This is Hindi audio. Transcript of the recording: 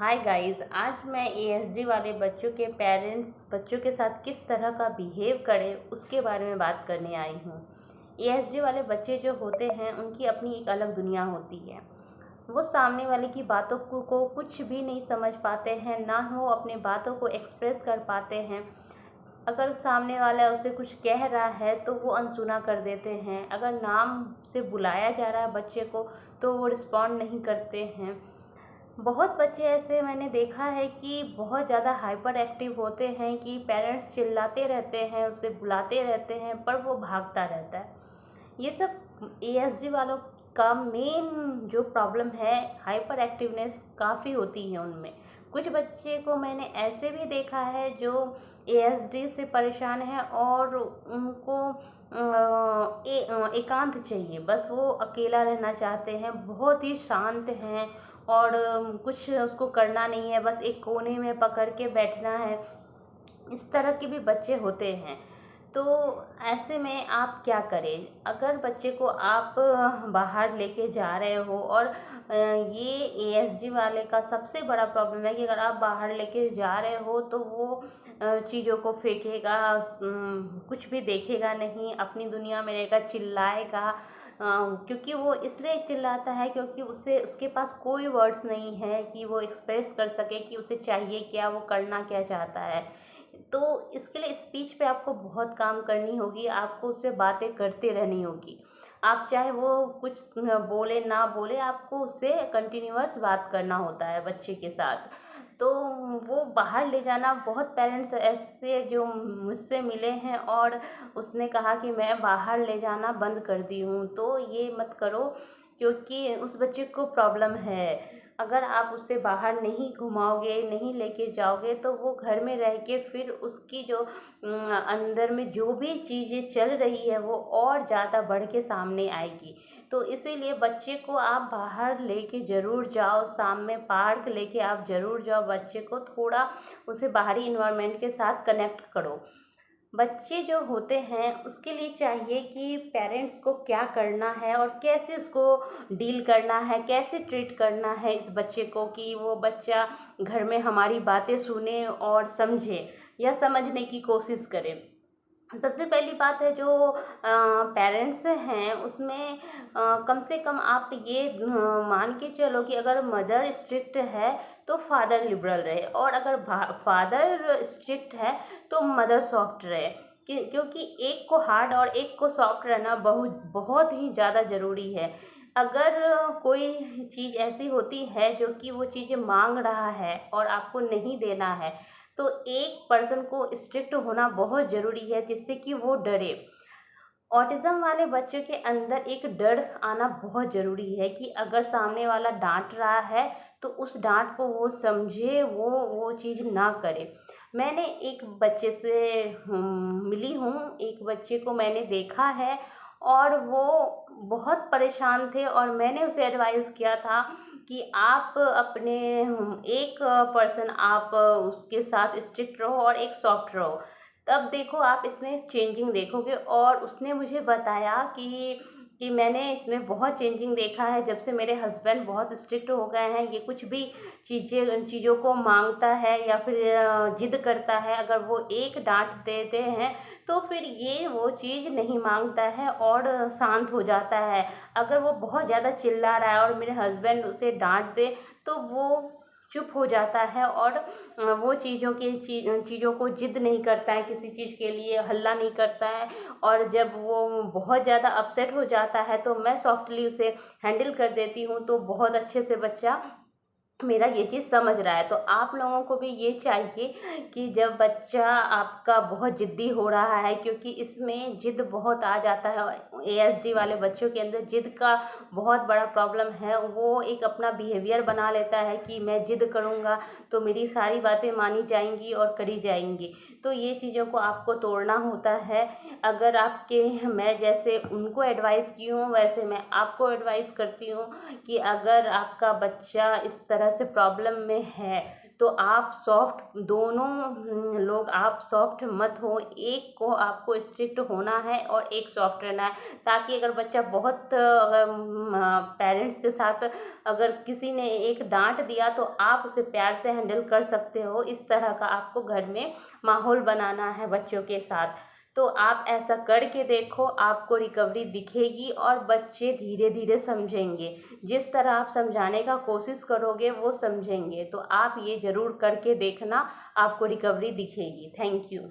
हाय गाइस, आज मैं एएसडी वाले बच्चों के पेरेंट्स बच्चों के साथ किस तरह का बिहेव करें उसके बारे में बात करने आई हूँ। एएसडी वाले बच्चे जो होते हैं उनकी अपनी एक अलग दुनिया होती है। वो सामने वाले की बातों को कुछ भी नहीं समझ पाते हैं, ना वो अपने बातों को एक्सप्रेस कर पाते हैं। अगर सामने वाला उसे कुछ कह रहा है तो वो अनसुना कर देते हैं। अगर नाम से बुलाया जा रहा है बच्चे को तो वो रिस्पॉन्ड नहीं करते हैं। बहुत बच्चे ऐसे मैंने देखा है कि बहुत ज़्यादा हाइपर एक्टिव होते हैं कि पेरेंट्स चिल्लाते रहते हैं, उसे बुलाते रहते हैं पर वो भागता रहता है। ये सब एएसडी वालों का मेन जो प्रॉब्लम है, हाइपर एक्टिवनेस काफ़ी होती है उनमें। कुछ बच्चे को मैंने ऐसे भी देखा है जो एएसडी से परेशान है और उनको एकांत चाहिए, बस वो अकेला रहना चाहते हैं, बहुत ही शांत हैं और कुछ उसको करना नहीं है, बस एक कोने में पकड़ के बैठना है। इस तरह के भी बच्चे होते हैं। तो ऐसे में आप क्या करें? अगर बच्चे को आप बाहर लेके जा रहे हो और ये एएसडी वाले का सबसे बड़ा प्रॉब्लम है कि अगर आप बाहर लेके जा रहे हो तो वो चीज़ों को फेंकेगा, कुछ भी देखेगा नहीं, अपनी दुनिया में रहेगा, चिल्लाएगा। क्योंकि वो इसलिए चिल्लाता है क्योंकि उसे उसके पास कोई वर्ड्स नहीं है कि वो एक्सप्रेस कर सके कि उसे चाहिए क्या, वो करना क्या चाहता है। तो इसके लिए स्पीच पे आपको बहुत काम करनी होगी, आपको उससे बातें करते रहनी होगी। आप चाहे वो कुछ बोले ना बोले, आपको उससे कंटिन्यूअस बात करना होता है बच्चे के साथ। तो वो बाहर ले जाना, बहुत पेरेंट्स ऐसे जो मुझसे मिले हैं और उसने कहा कि मैं बाहर ले जाना बंद कर दी हूँ। तो ये मत करो क्योंकि उस बच्चे को प्रॉब्लम है। अगर आप उसे बाहर नहीं घुमाओगे, नहीं लेके जाओगे तो वो घर में रह के फिर उसकी जो अंदर में जो भी चीज़ें चल रही है वो और ज़्यादा बढ़ के सामने आएगी। तो इसीलिए बच्चे को आप बाहर लेके ज़रूर जाओ, शाम में पार्क लेके आप ज़रूर जाओ, बच्चे को थोड़ा उसे बाहरी इन्वायरमेंट के साथ कनेक्ट करो। बच्चे जो होते हैं उसके लिए चाहिए कि पेरेंट्स को क्या करना है और कैसे उसको डील करना है, कैसे ट्रीट करना है इस बच्चे को कि वो बच्चा घर में हमारी बातें सुने और समझे या समझने की कोशिश करे। सबसे पहली बात है जो पेरेंट्स हैं उसमें कम से कम आप ये मान के चलो कि अगर मदर स्ट्रिक्ट है तो फादर लिबरल रहे, और अगर फादर स्ट्रिक्ट है तो मदर सॉफ्ट रहे। क्योंकि एक को हार्ड और एक को सॉफ्ट रहना बहुत बहुत ही ज़्यादा ज़रूरी है। अगर कोई चीज़ ऐसी होती है जो कि वो चीज़ें मांग रहा है और आपको नहीं देना है तो एक पर्सन को स्ट्रिक्ट होना बहुत ज़रूरी है जिससे कि वो डरे। ऑटिज़म वाले बच्चों के अंदर एक डर आना बहुत ज़रूरी है कि अगर सामने वाला डांट रहा है तो उस डांट को वो समझे, वो चीज़ ना करे। मैंने एक बच्चे से मिली हूँ, एक बच्चे को मैंने देखा है और वो बहुत परेशान थे और मैंने उसे एडवाइस किया था कि आप अपने एक पर्सन आप उसके साथ स्ट्रिक्ट रहो और एक सॉफ्ट रहो, तब देखो आप इसमें चेंजिंग देखोगे। और उसने मुझे बताया कि मैंने इसमें बहुत चेंजिंग देखा है जब से मेरे हस्बैंड बहुत स्ट्रिक्ट हो गए हैं। ये कुछ भी चीज़ों को मांगता है या फिर जिद करता है, अगर वो एक डांट देते हैं तो फिर ये वो चीज़ नहीं मांगता है और शांत हो जाता है। अगर वो बहुत ज़्यादा चिल्ला रहा है और मेरे हस्बैंड उसे डांट दे तो वो चुप हो जाता है और वो चीज़ों को जिद नहीं करता है, किसी चीज़ के लिए हल्ला नहीं करता है। और जब वो बहुत ज़्यादा अपसेट हो जाता है तो मैं सॉफ्टली उसे हैंडल कर देती हूँ, तो बहुत अच्छे से बच्चा मेरा ये चीज़ समझ रहा है। तो आप लोगों को भी ये चाहिए कि जब बच्चा आपका बहुत ज़िद्दी हो रहा है, क्योंकि इसमें ज़िद बहुत आ जाता है, एएसडी वाले बच्चों के अंदर ज़िद का बहुत बड़ा प्रॉब्लम है। वो एक अपना बिहेवियर बना लेता है कि मैं ज़िद करूँगा तो मेरी सारी बातें मानी जाएंगी और करी जाएंगी। तो ये चीज़ों को आपको तोड़ना होता है। अगर आपके मैं जैसे उनको एडवाइस की हूँ वैसे मैं आपको एडवाइस करती हूँ कि अगर आपका बच्चा इस तरह से प्रॉब्लम में है तो आप सॉफ्ट दोनों लोग आप सॉफ्ट मत हो, एक को आपको स्ट्रिक्ट होना है और एक सॉफ्ट रहना है, ताकि अगर बच्चा बहुत अगर पेरेंट्स के साथ अगर किसी ने एक डांट दिया तो आप उसे प्यार से हैंडल कर सकते हो। इस तरह का आपको घर में माहौल बनाना है बच्चों के साथ। तो आप ऐसा करके देखो, आपको रिकवरी दिखेगी और बच्चे धीरे धीरे समझेंगे। जिस तरह आप समझाने का कोशिश करोगे वो समझेंगे। तो आप ये ज़रूर करके देखना, आपको रिकवरी दिखेगी। Thank you.